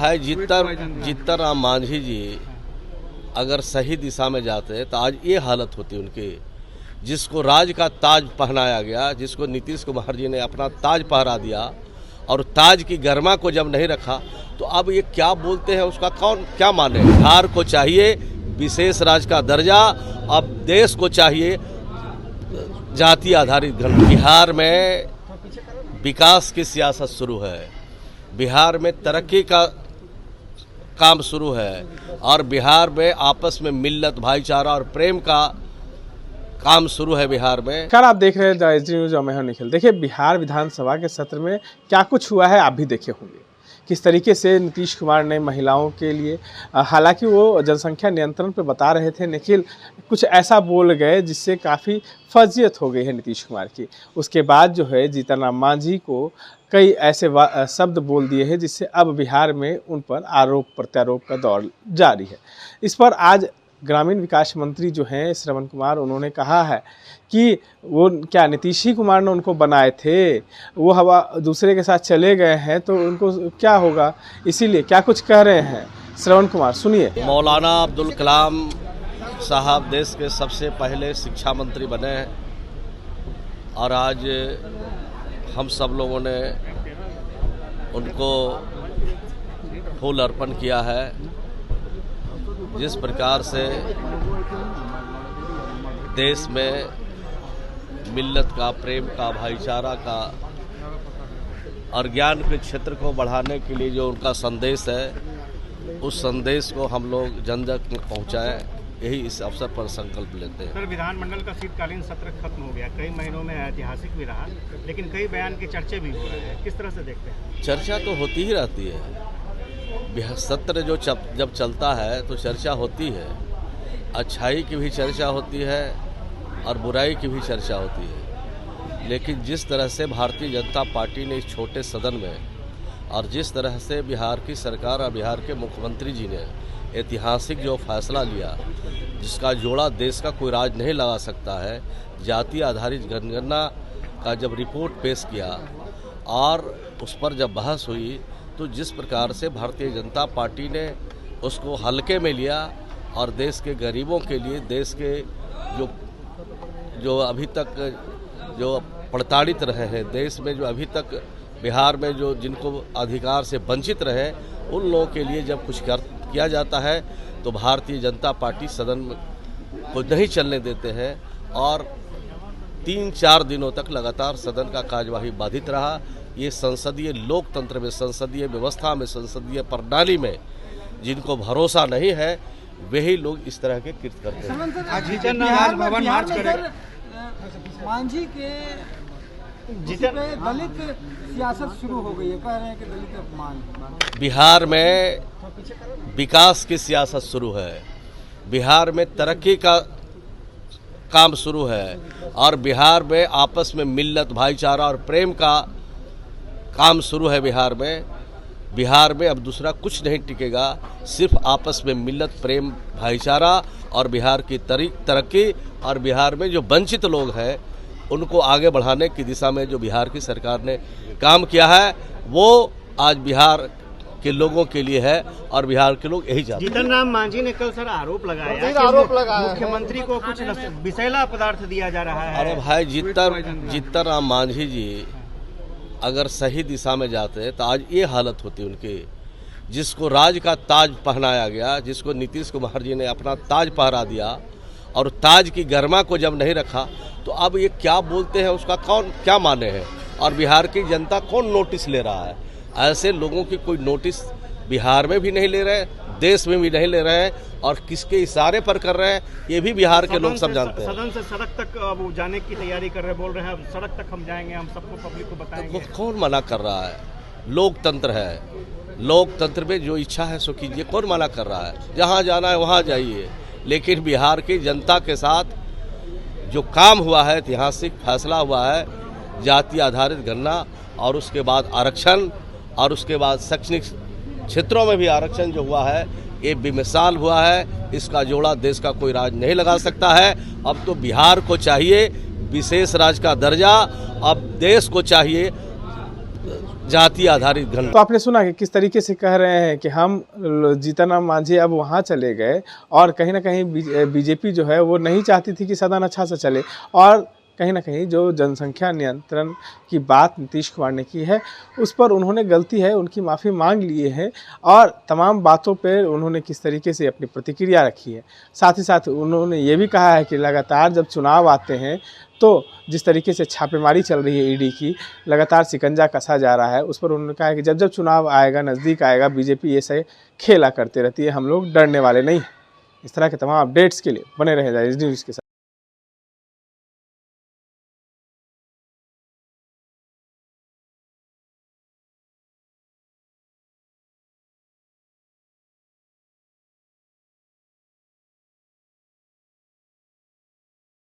भाई जीतन राम मांझी जी अगर सही दिशा में जाते तो आज ये हालत होती उनकी। जिसको राज का ताज पहनाया गया, जिसको नीतीश कुमार जी ने अपना ताज पहरा दिया और ताज की गरिमा को जब नहीं रखा तो अब ये क्या बोलते हैं उसका कौन क्या माने। बिहार को चाहिए विशेष राज्य का दर्जा, अब देश को चाहिए जाति आधारित गणना। बिहार में विकास की सियासत शुरू है, बिहार में तरक्की का काम शुरू है और बिहार में आपस में मिल्लत, भाईचारा और प्रेम का काम शुरू है बिहार में। खैर, आप देख रहे हैं द एसडी न्यूज और मैं हूं निखिल। देखिए, बिहार विधानसभा के सत्र में क्या कुछ हुआ है आप भी देखे होंगे। किस तरीके से नीतीश कुमार ने महिलाओं के लिए, हालांकि वो जनसंख्या नियंत्रण पे बता रहे थे, निखिल कुछ ऐसा बोल गए जिससे काफ़ी फर्जियत हो गई है नीतीश कुमार की। उसके बाद जो है जीतन राम मांझी को कई ऐसे शब्द बोल दिए हैं जिससे अब बिहार में उन पर आरोप प्रत्यारोप का दौर जारी है। इस पर आज ग्रामीण विकास मंत्री जो हैं श्रवण कुमार, उन्होंने कहा है कि वो क्या नीतीश कुमार ने उनको बनाए थे, वो हवा दूसरे के साथ चले गए हैं तो उनको क्या होगा, इसीलिए क्या कुछ कह रहे हैं श्रवण कुमार, सुनिए। मौलाना अब्दुल कलाम साहब देश के सबसे पहले शिक्षा मंत्री बने हैं और आज हम सब लोगों ने उनको फूल अर्पण किया है। जिस प्रकार से देश में मिल्लत का, प्रेम का, भाईचारा का और ज्ञान के क्षेत्र को बढ़ाने के लिए जो उनका संदेश है, उस संदेश को हम लोग जन जन तक पहुँचाएँ, यही इस अवसर पर संकल्प लेते हैं। सर, विधानमंडल का शीतकालीन सत्र खत्म हो गया, कई महीनों में ऐतिहासिक भी रहा, लेकिन कई बयान की चर्चे भी हो रहे हैं, किस तरह से देखते हैं? चर्चा तो होती ही रहती है। सत्र जो जब चलता है तो चर्चा होती है, अच्छाई की भी चर्चा होती है और बुराई की भी चर्चा होती है। लेकिन जिस तरह से भारतीय जनता पार्टी ने इस छोटे सदन में और जिस तरह से बिहार की सरकार और बिहार के मुख्यमंत्री जी ने ऐतिहासिक जो फैसला लिया, जिसका जोड़ा देश का कोई राज नहीं लगा सकता है, जाति आधारित जनगणना का जब रिपोर्ट पेश किया और उस पर जब बहस हुई तो जिस प्रकार से भारतीय जनता पार्टी ने उसको हल्के में लिया और देश के गरीबों के लिए, देश के जो अभी तक जो प्रताड़ित रहे हैं, देश में जो अभी तक बिहार में जो जिनको अधिकार से वंचित रहे, उन लोगों के लिए जब कुछ किया जाता है तो भारतीय जनता पार्टी सदन को नहीं चलने देते हैं और 3-4 दिनों तक लगातार सदन का कार्यवाही बाधित रहा। ये संसदीय लोकतंत्र में, संसदीय व्यवस्था में, संसदीय प्रणाली में जिनको भरोसा नहीं है वही लोग इस तरह के कृत्य करते हैं। बिहार में भवन मार्च मांझी के दलित सियासत शुरू हो गई है, कह रहे हैं कि दलित अपमान। बिहार में विकास की सियासत शुरू है, बिहार में तरक्की का काम शुरू है और बिहार में आपस में मिल्लत, भाईचारा और प्रेम का काम शुरू है बिहार में। बिहार में अब दूसरा कुछ नहीं टिकेगा, सिर्फ आपस में मिल्लत, प्रेम, भाईचारा और बिहार की तरक्की और बिहार में जो वंचित लोग हैं उनको आगे बढ़ाने की दिशा में जो बिहार की सरकार ने काम किया है वो आज बिहार के लोगों के लिए है और बिहार के लोग यही चाहते हैं। जीतन राम मांझी ने कल सर आरोप लगाया कि मुख्यमंत्री को कुछ विषैला पदार्थ दिया जा रहा है। अरे भाई, जीतन राम मांझी जी अगर सही दिशा में जाते तो आज ये हालत होती उनकी। जिसको राज का ताज पहनाया गया, जिसको नीतीश कुमार जी ने अपना ताज पहरा दिया और ताज की गरिमा को जब नहीं रखा तो अब ये क्या बोलते हैं उसका कौन क्या माने हैं और बिहार की जनता कौन नोटिस ले रहा है। ऐसे लोगों की कोई नोटिस बिहार में भी नहीं ले रहे, देश में भी नहीं ले रहे हैं और किसके इशारे पर कर रहे हैं ये भी बिहार के लोग सब जानते हैं। सदन से सड़क तक अब जाने की तैयारी कर रहे, बोल रहे हैं सड़क तक हम जाएंगे, हम सबको पब्लिक को बताएंगे। तो कौन मना कर रहा है? लोकतंत्र है, लोकतंत्र में जो इच्छा है सो कीजिए, कौन मना कर रहा है? जहाँ जाना है वहाँ जाइए। लेकिन बिहार की जनता के साथ जो काम हुआ है, ऐतिहासिक फैसला हुआ है, जाति आधारित गणना और उसके बाद आरक्षण और उसके बाद शैक्षणिक क्षेत्रों में भी आरक्षण जो हुआ है, ये बेमिसाल हुआ है। इसका जोड़ा देश का कोई राज नहीं लगा सकता है। अब तो बिहार को चाहिए विशेष राज्य का दर्जा, अब देश को चाहिए जाति आधारित घटना। तो आपने सुना कि किस तरीके से कह रहे हैं कि हम जीतन राम मांझी अब वहाँ चले गए और कहीं ना कहीं बीजेपी जो है वो नहीं चाहती थी कि सदन अच्छा से चले, और कहीं ना कहीं जो जनसंख्या नियंत्रण की बात नीतीश कुमार ने की है उस पर उन्होंने गलती है उनकी माफ़ी मांग लिए हैं, और तमाम बातों पर उन्होंने किस तरीके से अपनी प्रतिक्रिया रखी है। साथ ही साथ उन्होंने ये भी कहा है कि लगातार जब चुनाव आते हैं तो जिस तरीके से छापेमारी चल रही है ईडी की, लगातार शिकंजा कसा जा रहा है, उस पर उन्होंने कहा है कि जब जब चुनाव आएगा, नज़दीक आएगा, बीजेपी ऐसे खेला करते रहती है, हम लोग डरने वाले नहीं। इस तरह के तमाम अपडेट्स के लिए बने रहे न्यूज़ के साथ।